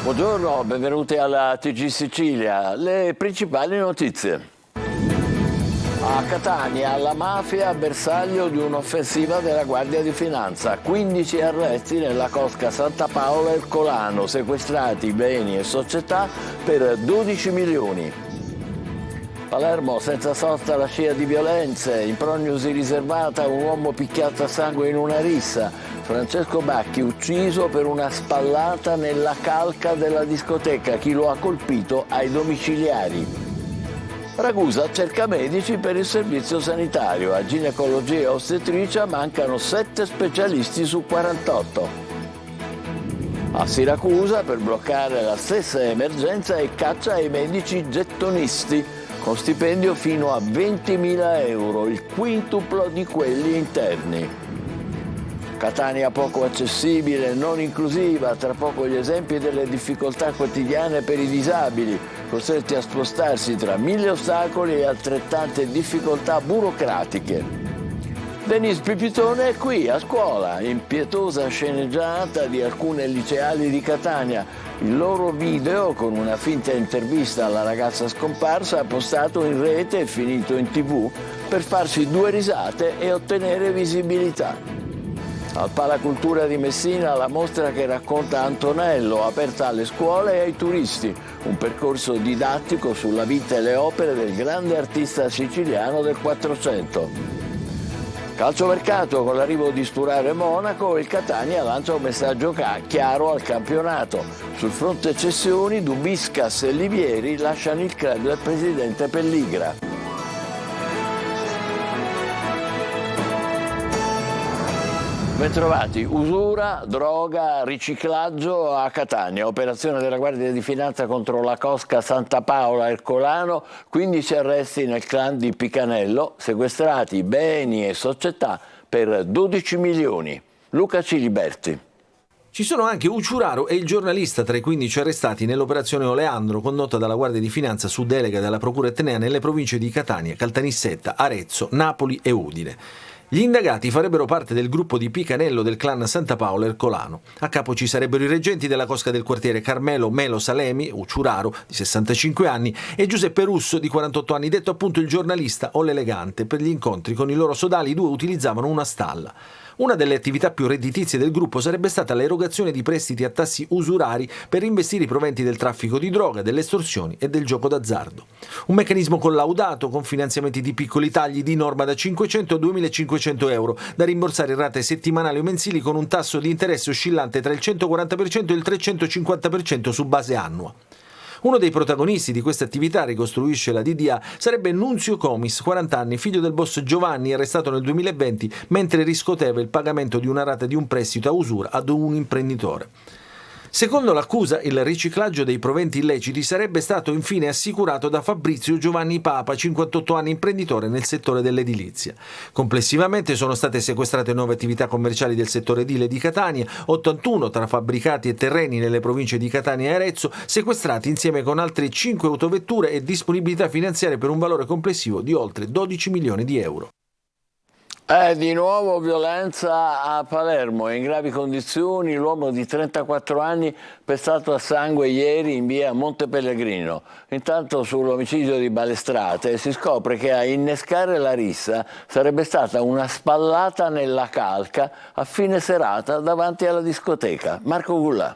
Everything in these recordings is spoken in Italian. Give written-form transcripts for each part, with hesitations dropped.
Buongiorno, benvenuti alla TG Sicilia. Le principali notizie. A Catania la mafia bersaglio di un'offensiva della Guardia di Finanza. 15 arresti nella cosca Santa Paola e Colano, sequestrati beni e società per 12 milioni. Palermo senza sosta la scia di violenze, in prognosi riservata un uomo picchiato a sangue in una rissa. Francesco Bacchi ucciso per una spallata nella calca della discoteca. Chi lo ha colpito ai domiciliari. Ragusa cerca medici per il servizio sanitario. A ginecologia e ostetricia mancano 7 specialisti su 48. A Siracusa per bloccare la stessa emergenza e caccia ai medici gettonisti con stipendio fino a 20.000 euro, il quintuplo di quelli interni. Catania poco accessibile, non inclusiva, tra poco gli esempi delle difficoltà quotidiane per i disabili, costretti a spostarsi tra 1000 ostacoli e altrettante difficoltà burocratiche. Denise Pipitone è qui a scuola, impietosa sceneggiata di alcune liceali di Catania. Il loro video, con una finta intervista alla ragazza scomparsa, postato in rete e finito in TV per farsi 2 risate e ottenere visibilità. Al Palacultura di Messina la mostra che racconta Antonello, aperta alle scuole e ai turisti, un percorso didattico sulla vita e le opere del grande artista siciliano del 400. Calciomercato, con l'arrivo di Sturaro e Monaco, il Catania lancia un messaggio chiaro al campionato. Sul fronte cessioni, Dubiscas e Livieri lasciano il club del presidente Pelligra. Bentrovati. Usura, droga, riciclaggio a Catania. Operazione della Guardia di Finanza contro la cosca Santa Paola e Colano. 15 arresti nel clan di Picanello. Sequestrati beni e società per 12 milioni. Luca Ciliberti. Ci sono anche Uciuraro e il giornalista tra i 15 arrestati nell'operazione Oleandro condotta dalla Guardia di Finanza su delega della Procura Etnea nelle province di Catania, Caltanissetta, Arezzo, Napoli e Udine. Gli indagati farebbero parte del gruppo di Picanello del clan Santa Paola Ercolano. A capo ci sarebbero i reggenti della cosca del quartiere Carmelo Melo Salemi, Uciuraro, di 65 anni, e Giuseppe Russo, di 48 anni, detto appunto il giornalista o l'elegante. Per gli incontri con i loro sodali i due utilizzavano una stalla. Una delle attività più redditizie del gruppo sarebbe stata l'erogazione di prestiti a tassi usurari per investire i proventi del traffico di droga, delle estorsioni e del gioco d'azzardo. Un meccanismo collaudato con finanziamenti di piccoli tagli di norma da 500 a 2.500 euro, da rimborsare in rate settimanali o mensili con un tasso di interesse oscillante tra il 140% e il 350% su base annua. Uno dei protagonisti di questa attività, ricostruisce la DDA, sarebbe Nunzio Comis, 40 anni, figlio del boss Giovanni, arrestato nel 2020 mentre riscuoteva il pagamento di una rata di un prestito a usura ad un imprenditore. Secondo l'accusa, il riciclaggio dei proventi illeciti sarebbe stato infine assicurato da Fabrizio Giovanni Papa, 58 anni, imprenditore nel settore dell'edilizia. Complessivamente sono state sequestrate 9 attività commerciali del settore edile di Catania, 81 tra fabbricati e terreni nelle province di Catania e Arezzo, sequestrati insieme con altre 5 autovetture e disponibilità finanziarie per un valore complessivo di oltre 12 milioni di euro. Di nuovo violenza a Palermo, in gravi condizioni l'uomo di 34 anni pestato a sangue ieri in via Monte Pellegrino. Intanto sull'omicidio di Balestrate si scopre che a innescare la rissa sarebbe stata una spallata nella calca a fine serata davanti alla discoteca. Marco Gullà.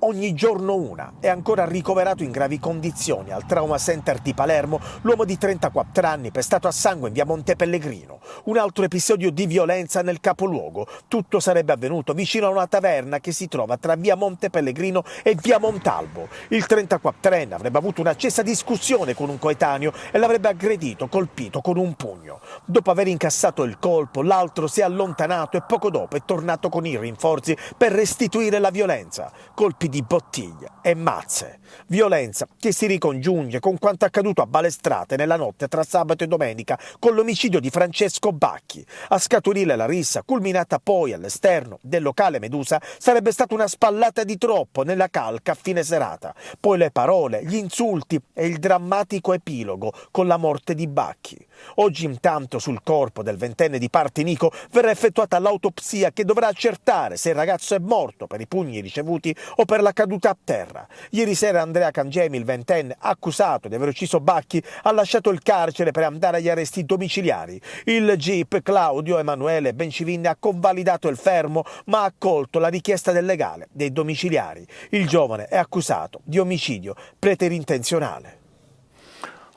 Ogni giorno una. È ancora ricoverato in gravi condizioni al Trauma Center di Palermo l'uomo di 34 anni pestato a sangue in via Monte Pellegrino. Un altro episodio di violenza nel capoluogo. Tutto sarebbe avvenuto vicino a una taverna che si trova tra via Monte Pellegrino e via Montalbo. Il 34enne avrebbe avuto un'accesa discussione con un coetaneo e l'avrebbe aggredito, colpito con un pugno. Dopo aver incassato il colpo, l'altro si è allontanato e poco dopo è tornato con i rinforzi per restituire la violenza. Colpi di bottiglia e mazze. Violenza che si ricongiunge con quanto accaduto a Balestrate nella notte tra sabato e domenica con l'omicidio di Francesco Bacchi. A scaturire la rissa, culminata poi all'esterno del locale Medusa, sarebbe stata una spallata di troppo nella calca a fine serata. Poi le parole, gli insulti e il drammatico epilogo con la morte di Bacchi. Oggi intanto sul corpo del ventenne di Partinico verrà effettuata l'autopsia che dovrà accertare se il ragazzo è morto per i pugni ricevuti o per la caduta a terra. Ieri sera Andrea Cangemi, il ventenne accusato di aver ucciso Bacchi, ha lasciato il carcere per andare agli arresti domiciliari. Il GIP Claudio Emanuele Bencivinne ha convalidato il fermo ma ha accolto la richiesta del legale dei domiciliari. Il giovane è accusato di omicidio preterintenzionale.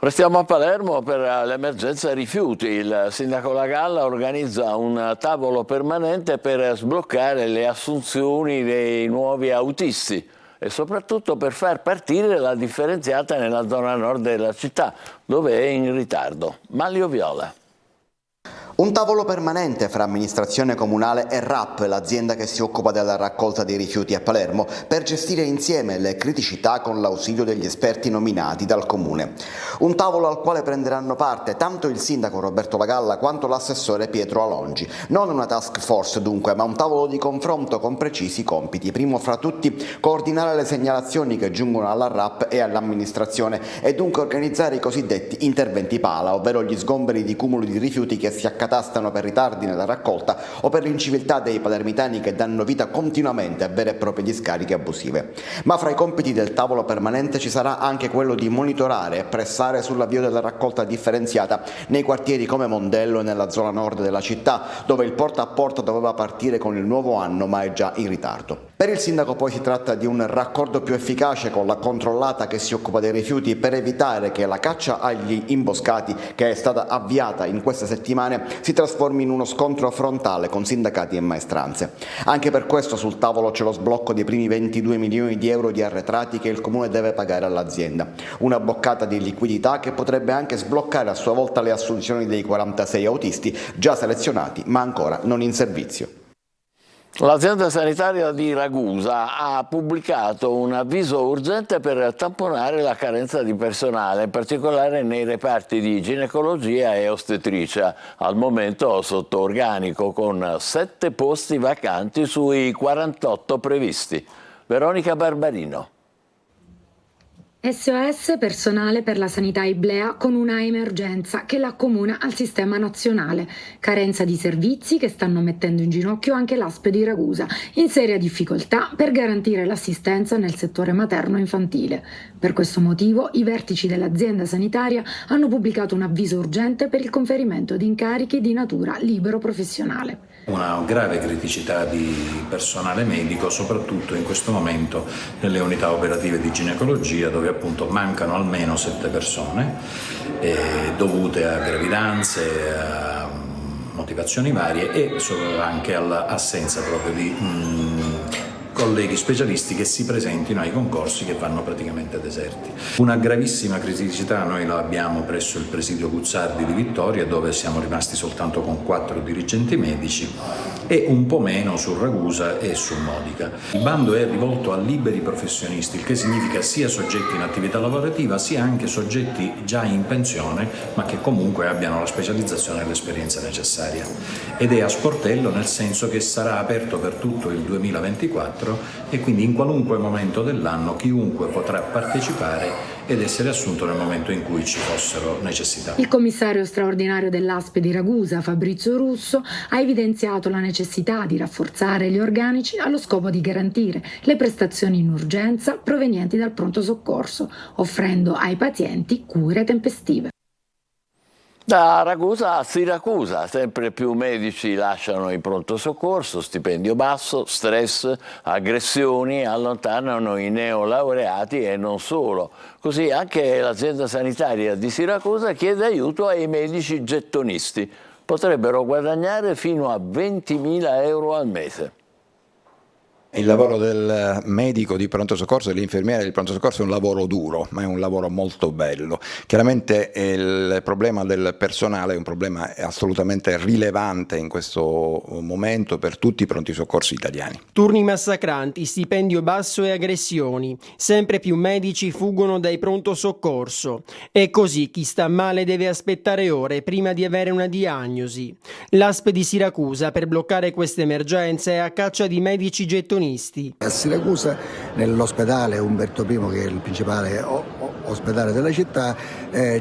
Restiamo a Palermo per l'emergenza rifiuti. Il sindaco Lagalla organizza un tavolo permanente per sbloccare le assunzioni dei nuovi autisti e soprattutto per far partire la differenziata nella zona nord della città, dove è in ritardo. Manlio Viola. Un tavolo permanente fra amministrazione comunale e RAP, l'azienda che si occupa della raccolta dei rifiuti a Palermo, per gestire insieme le criticità con l'ausilio degli esperti nominati dal comune. Un tavolo al quale prenderanno parte tanto il sindaco Roberto Lagalla quanto l'assessore Pietro Alongi. Non una task force dunque, ma un tavolo di confronto con precisi compiti. Primo fra tutti, coordinare le segnalazioni che giungono alla RAP e all'amministrazione e dunque organizzare i cosiddetti interventi pala, ovvero gli sgomberi di cumuli di rifiuti che si accatastano per ritardi nella raccolta o per l'inciviltà dei palermitani che danno vita continuamente a vere e proprie discariche abusive. Ma fra i compiti del tavolo permanente ci sarà anche quello di monitorare e pressare sull'avvio della raccolta differenziata nei quartieri come Mondello e nella zona nord della città, dove il porta a porta doveva partire con il nuovo anno ma è già in ritardo. Per il sindaco poi si tratta di un raccordo più efficace con la controllata che si occupa dei rifiuti per evitare che la caccia agli imboscati che è stata avviata in queste settimane si trasformi in uno scontro frontale con sindacati e maestranze. Anche per questo sul tavolo c'è lo sblocco dei primi 22 milioni di euro di arretrati che il comune deve pagare all'azienda. Una boccata di liquidità che potrebbe anche sbloccare a sua volta le assunzioni dei 46 autisti già selezionati ma ancora non in servizio. L'azienda sanitaria di Ragusa ha pubblicato un avviso urgente per tamponare la carenza di personale, in particolare nei reparti di ginecologia e ostetricia, al momento sotto organico, con 7 posti vacanti sui 48 previsti. Veronica Barbarino. SOS personale per la sanità Iblea con una emergenza che l'accomuna al sistema nazionale. Carenza di servizi che stanno mettendo in ginocchio anche l'ASP di Ragusa, in seria difficoltà per garantire l'assistenza nel settore materno-infantile. Per questo motivo i vertici dell'azienda sanitaria hanno pubblicato un avviso urgente per il conferimento di incarichi di natura libero-professionale. Una grave criticità di personale medico, soprattutto in questo momento nelle unità operative di ginecologia, dove appunto mancano almeno 7 persone dovute a gravidanze, a motivazioni varie e anche all'assenza proprio di colleghi specialisti che si presentino ai concorsi che vanno praticamente deserti. Una gravissima criticità noi la abbiamo presso il presidio Guzzardi di Vittoria, dove siamo rimasti soltanto con 4 dirigenti medici e un po' meno su Ragusa e su Modica. Il bando è rivolto a liberi professionisti, il che significa sia soggetti in attività lavorativa sia anche soggetti già in pensione ma che comunque abbiano la specializzazione e l'esperienza necessaria. Ed è a sportello, nel senso che sarà aperto per tutto il 2024 e quindi in qualunque momento dell'anno chiunque potrà partecipare ed essere assunto nel momento in cui ci fossero necessità. Il commissario straordinario dell'ASP di Ragusa, Fabrizio Russo, ha evidenziato la necessità di rafforzare gli organici allo scopo di garantire le prestazioni in urgenza provenienti dal pronto soccorso, offrendo ai pazienti cure tempestive. Da Ragusa a Siracusa, sempre più medici lasciano il pronto soccorso, stipendio basso, stress, aggressioni allontanano i neolaureati e non solo. Così anche l'azienda sanitaria di Siracusa chiede aiuto ai medici gettonisti. Potrebbero guadagnare fino a 20.000 euro al mese. Il lavoro del medico di pronto soccorso e dell'infermiere di pronto soccorso è un lavoro duro, ma è un lavoro molto bello. Chiaramente il problema del personale è un problema assolutamente rilevante in questo momento per tutti i pronti soccorsi italiani. Turni massacranti, stipendio basso e aggressioni. Sempre più medici fuggono dai pronto soccorso. E così chi sta male deve aspettare ore prima di avere una diagnosi. L'ASP di Siracusa, per bloccare queste emergenze, è a caccia di medici gettonisti. A Siracusa, nell'ospedale Umberto I, che è il principale ospedale della città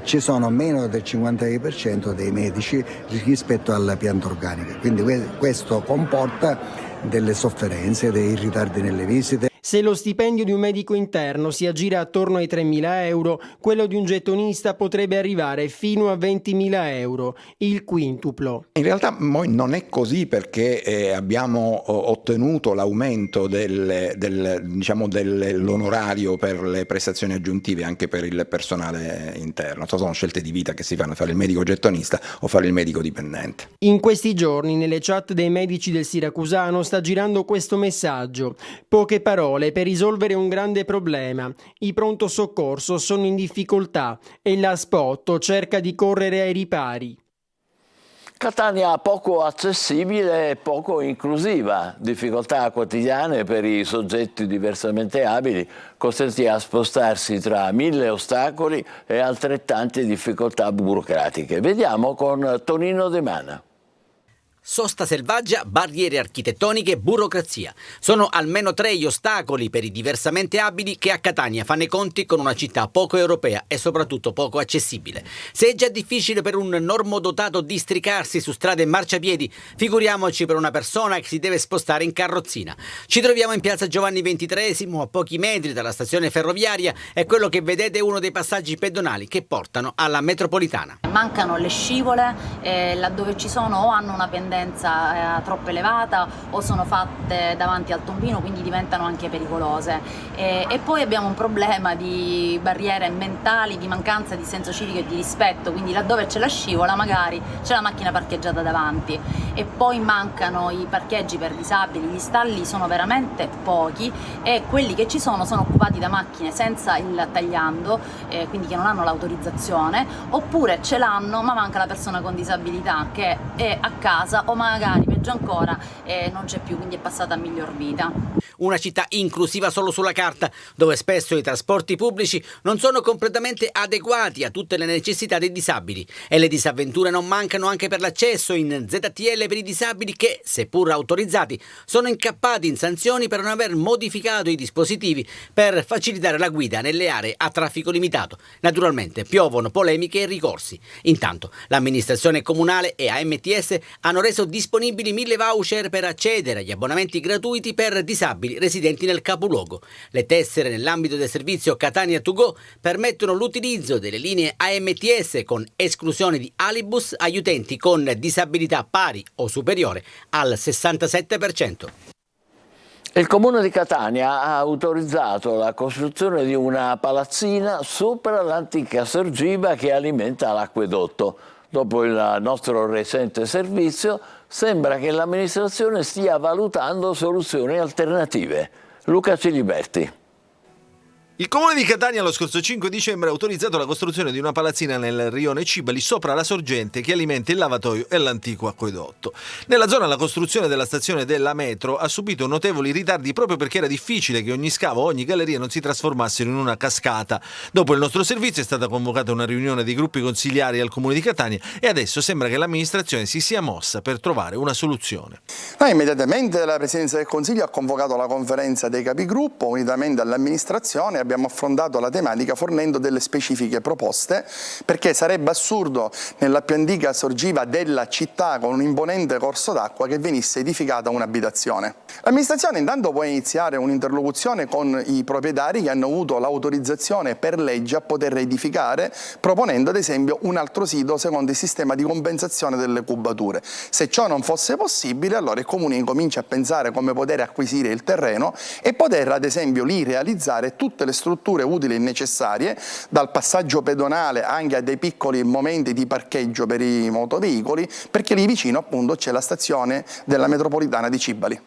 ci sono meno del 56% dei medici rispetto alla pianta organica, quindi questo comporta delle sofferenze, dei ritardi nelle visite. Se lo stipendio di un medico interno si aggira attorno ai 3.000 euro, quello di un gettonista potrebbe arrivare fino a 20.000 euro, il quintuplo. In realtà non è così, perché abbiamo ottenuto l'aumento dell'onorario per le prestazioni aggiuntive anche per il personale interno. Sono scelte di vita che si fanno, fare il medico gettonista o fare il medico dipendente. In questi giorni nelle chat dei medici del Siracusano sta girando questo messaggio: poche parole per risolvere un grande problema. I pronto soccorso sono in difficoltà e la Spotto cerca di correre ai ripari. Catania poco accessibile e poco inclusiva, difficoltà quotidiane per i soggetti diversamente abili, costretti a spostarsi tra 1000 ostacoli e altrettante difficoltà burocratiche. Vediamo con Tonino De Mana. Sosta selvaggia, barriere architettoniche, burocrazia. Sono almeno 3 gli ostacoli per i diversamente abili che a Catania fanno i conti con una città poco europea e soprattutto poco accessibile. Se è già difficile per un normodotato districarsi su strade e marciapiedi, figuriamoci per una persona che si deve spostare in carrozzina. Ci troviamo in piazza Giovanni XXIII, a pochi metri dalla stazione ferroviaria, e quello che vedete è uno dei passaggi pedonali che portano alla metropolitana. Mancano le scivole, laddove ci sono o hanno una pendenza troppo elevata o sono fatte davanti al tombino, quindi diventano anche pericolose. E poi abbiamo un problema di barriere mentali, di mancanza di senso civico e di rispetto, quindi laddove c'è la scivola magari c'è la macchina parcheggiata davanti. E poi mancano i parcheggi per disabili, gli stalli sono veramente pochi e quelli che ci sono occupati da macchine senza il tagliando, quindi che non hanno l'autorizzazione, oppure ce l'hanno ma manca la persona con disabilità che è a casa o magari peggio ancora non c'è più, quindi è passata a miglior vita. Una città inclusiva solo sulla carta, dove spesso i trasporti pubblici non sono completamente adeguati a tutte le necessità dei disabili, e le disavventure non mancano anche per l'accesso in ZTL per i disabili che, seppur autorizzati, sono incappati in sanzioni per non aver modificato i dispositivi per facilitare la guida nelle aree a traffico limitato. Naturalmente piovono polemiche e ricorsi. Intanto l'amministrazione comunale e AMTS hanno reso disponibili 1000 voucher per accedere agli abbonamenti gratuiti per disabili residenti nel capoluogo. Le tessere nell'ambito del servizio Catania To Go permettono l'utilizzo delle linee AMTS con esclusione di Alibus agli utenti con disabilità pari o superiore al 67%. Il Comune di Catania ha autorizzato la costruzione di una palazzina sopra l'antica sorgiva che alimenta l'acquedotto. Dopo il nostro recente servizio, sembra che l'amministrazione stia valutando soluzioni alternative. Luca Ciliberti. Il Comune di Catania lo scorso 5 dicembre ha autorizzato la costruzione di una palazzina nel rione Cibali sopra la sorgente che alimenta il lavatoio e l'antico acquedotto. Nella zona la costruzione della stazione della metro ha subito notevoli ritardi proprio perché era difficile che ogni scavo o ogni galleria non si trasformassero in una cascata. Dopo il nostro servizio è stata convocata una riunione dei gruppi consigliari al Comune di Catania e adesso sembra che l'amministrazione si sia mossa per trovare una soluzione. Immediatamente la Presidenza del Consiglio ha convocato la conferenza dei capigruppo unitamente all'amministrazione. Abbiamo affrontato la tematica fornendo delle specifiche proposte, perché sarebbe assurdo nella più antica sorgiva della città con un imponente corso d'acqua che venisse edificata un'abitazione. L'amministrazione intanto può iniziare un'interlocuzione con i proprietari che hanno avuto l'autorizzazione per legge a poter edificare, proponendo ad esempio un altro sito secondo il sistema di compensazione delle cubature. Se ciò non fosse possibile, allora il Comune incomincia a pensare come poter acquisire il terreno e poter ad esempio lì realizzare tutte le strutture utili e necessarie, dal passaggio pedonale anche a dei piccoli momenti di parcheggio per i motoveicoli, perché lì vicino appunto c'è la stazione della metropolitana di Cibali.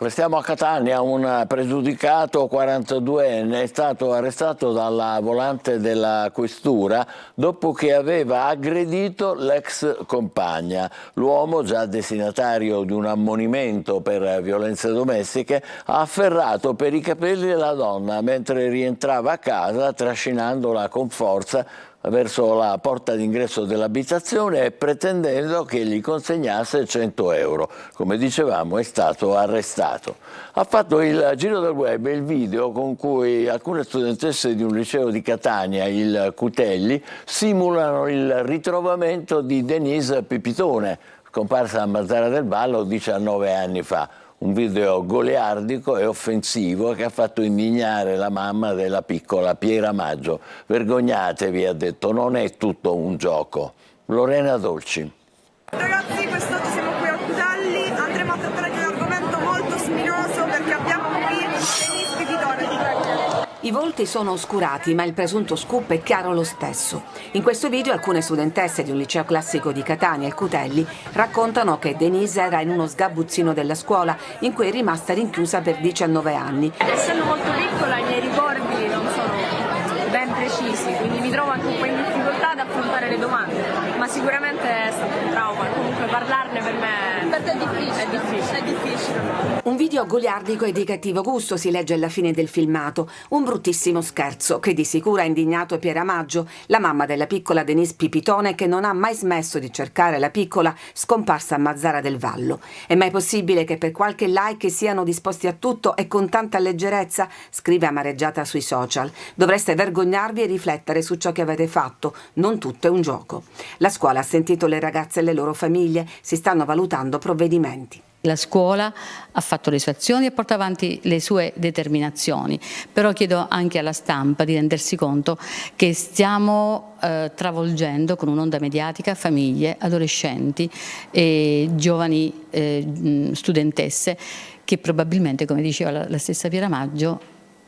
Restiamo a Catania. Un pregiudicato 42enne è stato arrestato dalla volante della questura dopo che aveva aggredito l'ex compagna. L'uomo, già destinatario di un ammonimento per violenze domestiche, ha afferrato per i capelli la donna mentre rientrava a casa trascinandola con forza verso la porta d'ingresso dell'abitazione e pretendendo che gli consegnasse 100 euro. Come dicevamo, è stato arrestato. Ha fatto il giro del web il video con cui alcune studentesse di un liceo di Catania, il Cutelli, simulano il ritrovamento di Denise Pipitone, scomparsa a Mazara del Vallo 19 anni fa. Un video goliardico e offensivo che ha fatto indignare la mamma della piccola Piera Maggio. Vergognatevi, ha detto, non è tutto un gioco. Lorena Dolci. Ragazzi, quest'oggi siamo qui a Cutelli, andremo a trattare di un argomento molto spinoso perché abbiamo qui Denise Pipitone. I volti sono oscurati, ma il presunto scoop è chiaro lo stesso. In questo video alcune studentesse di un liceo classico di Catania, il Cutelli, raccontano che Denise era in uno sgabuzzino della scuola in cui è rimasta rinchiusa per 19 anni. Essendo molto piccola i miei ricordi non sono ben precisi, quindi mi trovo anche un po' in difficoltà ad affrontare le domande, ma sicuramente è stato un trauma, comunque parlarne per me è difficile. Un video goliardico e di cattivo gusto, si legge alla fine del filmato, un bruttissimo scherzo che di sicuro ha indignato Piera Maggio, la mamma della piccola Denise Pipitone, che non ha mai smesso di cercare la piccola scomparsa a Mazara del Vallo. È mai possibile che per qualche like siano disposti a tutto e con tanta leggerezza? Scrive amareggiata sui social. Dovreste vergognarvi e riflettere su ciò che avete fatto, non tutto è un gioco. La scuola ha sentito le ragazze e le loro famiglie, si stanno valutando provvedimenti. La scuola ha fatto le sue azioni e porta avanti le sue determinazioni, però chiedo anche alla stampa di rendersi conto che stiamo travolgendo con un'onda mediatica famiglie, adolescenti e giovani studentesse che probabilmente, come diceva la stessa Piera Maggio,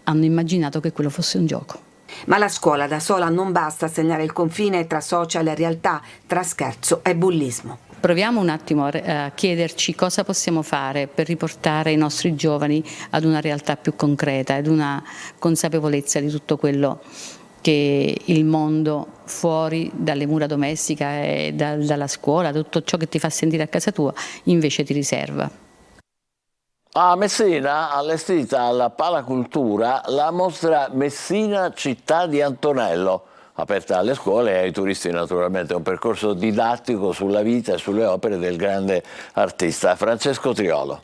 hanno immaginato che quello fosse un gioco. Ma la scuola da sola non basta a segnare il confine tra social e realtà, tra scherzo e bullismo. Proviamo un attimo a chiederci cosa possiamo fare per riportare i nostri giovani ad una realtà più concreta, ad una consapevolezza di tutto quello che il mondo fuori dalle mura domestiche e dalla scuola, tutto ciò che ti fa sentire a casa tua, invece ti riserva. A Messina, allestita alla Palacultura, la mostra Messina città di Antonello, aperta alle scuole e ai turisti naturalmente, un percorso didattico sulla vita e sulle opere del grande artista. Francesco Triolo.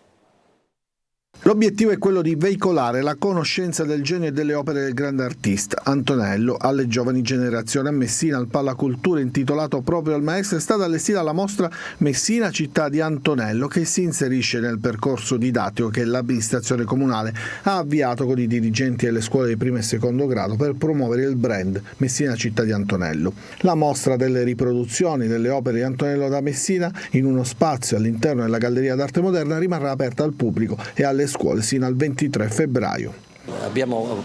L'obiettivo è quello di veicolare la conoscenza del genio e delle opere del grande artista. Antonello, alle giovani generazioni. A Messina, al Palacultura, intitolato proprio al maestro, è stata allestita la mostra Messina città di Antonello, che si inserisce nel percorso didattico che l'amministrazione comunale ha avviato con i dirigenti delle scuole di primo e secondo grado per promuovere il brand Messina città di Antonello. La mostra delle riproduzioni delle opere di Antonello da Messina, in uno spazio all'interno della Galleria d'Arte Moderna, rimarrà aperta al pubblico e alle scuole sino al 23 febbraio. Abbiamo,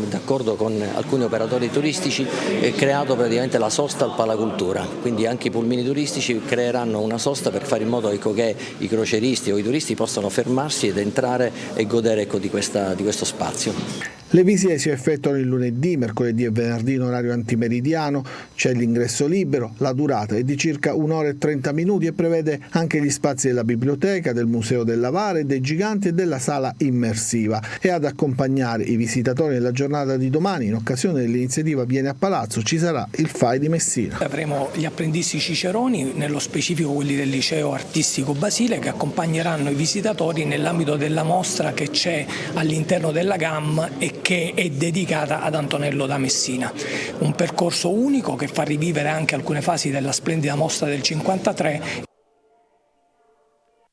d'accordo con alcuni operatori turistici, creato praticamente la sosta al Palacultura, quindi anche i pulmini turistici creeranno una sosta per fare in modo che i croceristi o i turisti possano fermarsi ed entrare e godere di questo spazio. Le visite si effettuano il lunedì, mercoledì e venerdì in orario antimeridiano, c'è l'ingresso libero, la durata è di circa 1 ora e 30 minuti e prevede anche gli spazi della biblioteca, del Museo del Lavare, dei Giganti e della sala immersiva. E ad accompagnare i visitatori nella giornata di domani, in occasione dell'iniziativa Vieni a Palazzo, ci sarà il FAI di Messina. Avremo gli apprendisti ciceroni, nello specifico quelli del liceo artistico Basile, che accompagneranno i visitatori nell'ambito della mostra che c'è all'interno della GAM e che è dedicata ad Antonello da Messina. Un percorso unico che fa rivivere anche alcune fasi della splendida mostra del 53.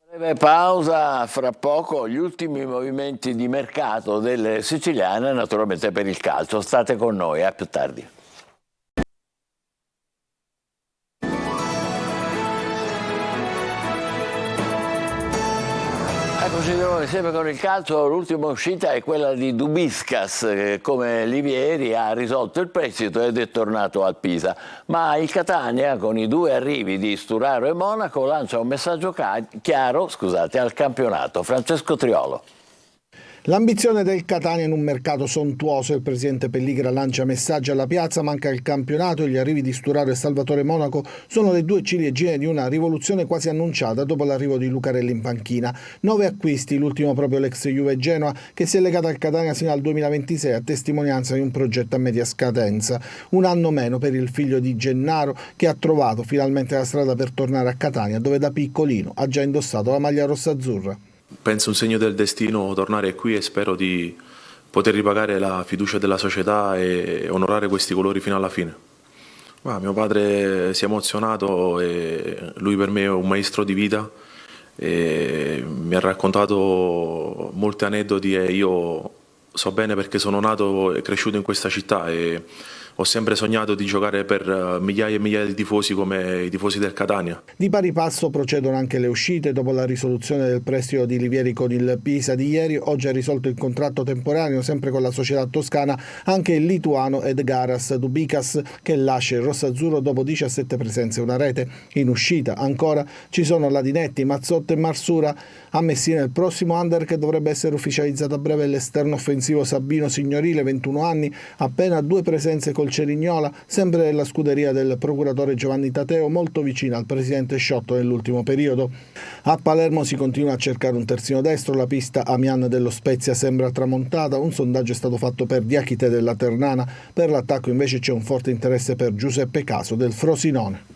Breve pausa, fra poco gli ultimi movimenti di mercato delle siciliane, naturalmente per il calcio. State con noi, a più tardi. Eccoci di nuovo insieme con il calcio. L'ultima uscita è quella di Dubiscas, che come Livieri ha risolto il prestito ed è tornato al Pisa. Ma il Catania, con i 2 arrivi di Sturaro e Monaco, lancia un messaggio chiaro al campionato. Francesco Triolo. L'ambizione del Catania in un mercato sontuoso, il presidente Pelligra lancia messaggi alla piazza, manca il campionato e gli arrivi di Sturaro e Salvatore Monaco sono le due ciliegine di una rivoluzione quasi annunciata dopo l'arrivo di Lucarelli in panchina. 9 acquisti, l'ultimo proprio l'ex Juve Genoa che si è legata al Catania sino al 2026 a testimonianza di un progetto a media scadenza. Un anno meno per il figlio di Gennaro che ha trovato finalmente la strada per tornare a Catania dove da piccolino ha già indossato la maglia rossaazzurra. Penso un segno del destino tornare qui e spero di poter ripagare la fiducia della società e onorare questi colori fino alla fine. Mio padre si è emozionato e lui per me è un maestro di vita e mi ha raccontato molti aneddoti e io so bene perché sono nato e cresciuto in questa città e ho sempre sognato di giocare per migliaia e migliaia di tifosi come i tifosi del Catania. Di pari passo procedono anche le uscite. Dopo la risoluzione del prestito di Livieri con il Pisa di ieri, oggi ha risolto il contratto temporaneo sempre con la società toscana anche il lituano Edgaras Dubikas che lascia il rossazzurro dopo 17 presenze e una rete. In uscita ancora ci sono Ladinetti, Mazzotto e Marsura. A Messina il prossimo under che dovrebbe essere ufficializzato a breve l'esterno offensivo Sabino Signorile, 21 anni, appena 2 presenze col Cerignola, sempre della scuderia del procuratore Giovanni Tateo, molto vicino al presidente Sciotto nell'ultimo periodo. A Palermo si continua a cercare un terzino destro, la pista Amian dello Spezia sembra tramontata, un sondaggio è stato fatto per Diachite della Ternana, per l'attacco invece c'è un forte interesse per Giuseppe Caso del Frosinone.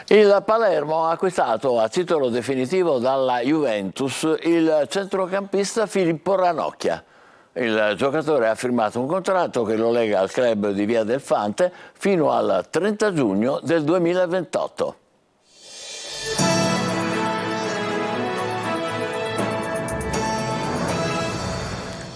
Il Palermo ha acquistato a titolo definitivo dalla Juventus il centrocampista Filippo Ranocchia. Il giocatore ha firmato un contratto che lo lega al club di Via del Fante fino al 30 giugno del 2028.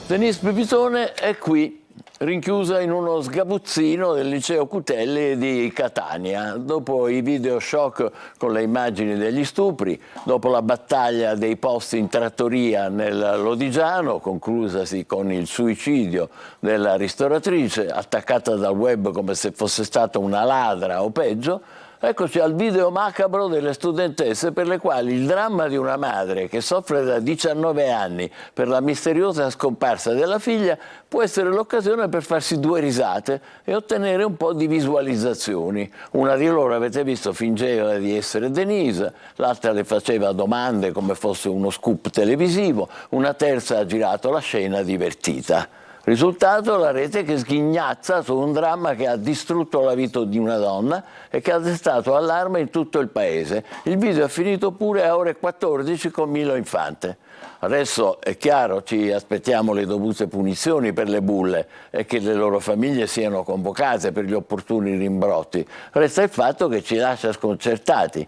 Denise Pipitone è qui, rinchiusa in uno sgabuzzino del liceo Cutelli di Catania. Dopo i video shock con le immagini degli stupri, dopo la battaglia dei posti in trattoria nel Lodigiano, conclusasi con il suicidio della ristoratrice, attaccata dal web come se fosse stata una ladra o peggio, eccoci al video macabro delle studentesse per le quali il dramma di una madre che soffre da 19 anni per la misteriosa scomparsa della figlia può essere l'occasione per farsi 2 risate e ottenere un po' di visualizzazioni. Una di loro, avete visto, fingeva di essere Denise, l'altra le faceva domande come fosse uno scoop televisivo, una terza ha girato la scena divertita. Risultato, la rete che sghignazza su un dramma che ha distrutto la vita di una donna e che ha destato allarme in tutto il paese. Il video è finito pure a ore 14 con Milo Infante. Adesso è chiaro, ci aspettiamo le dovute punizioni per le bulle e che le loro famiglie siano convocate per gli opportuni rimbrotti. Resta il fatto che ci lascia sconcertati.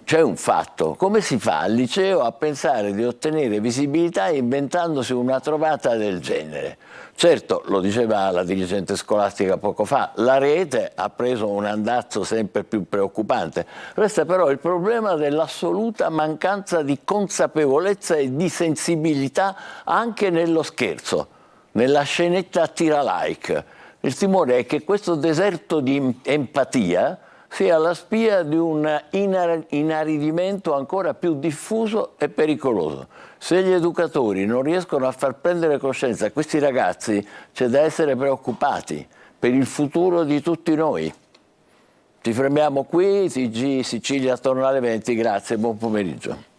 C'è un fatto: come si fa al liceo a pensare di ottenere visibilità inventandosi una trovata del genere? Certo, lo diceva la dirigente scolastica poco fa, la rete ha preso un andazzo sempre più preoccupante. Resta però il problema dell'assoluta mancanza di consapevolezza e di sensibilità anche nello scherzo, nella scenetta a tira like. Il timore è che questo deserto di empatia sia la spia di un inaridimento ancora più diffuso e pericoloso. Se gli educatori non riescono a far prendere coscienza a questi ragazzi, c'è da essere preoccupati per il futuro di tutti noi. Ci fermiamo qui, TG Sicilia torna alle 20, grazie, buon pomeriggio.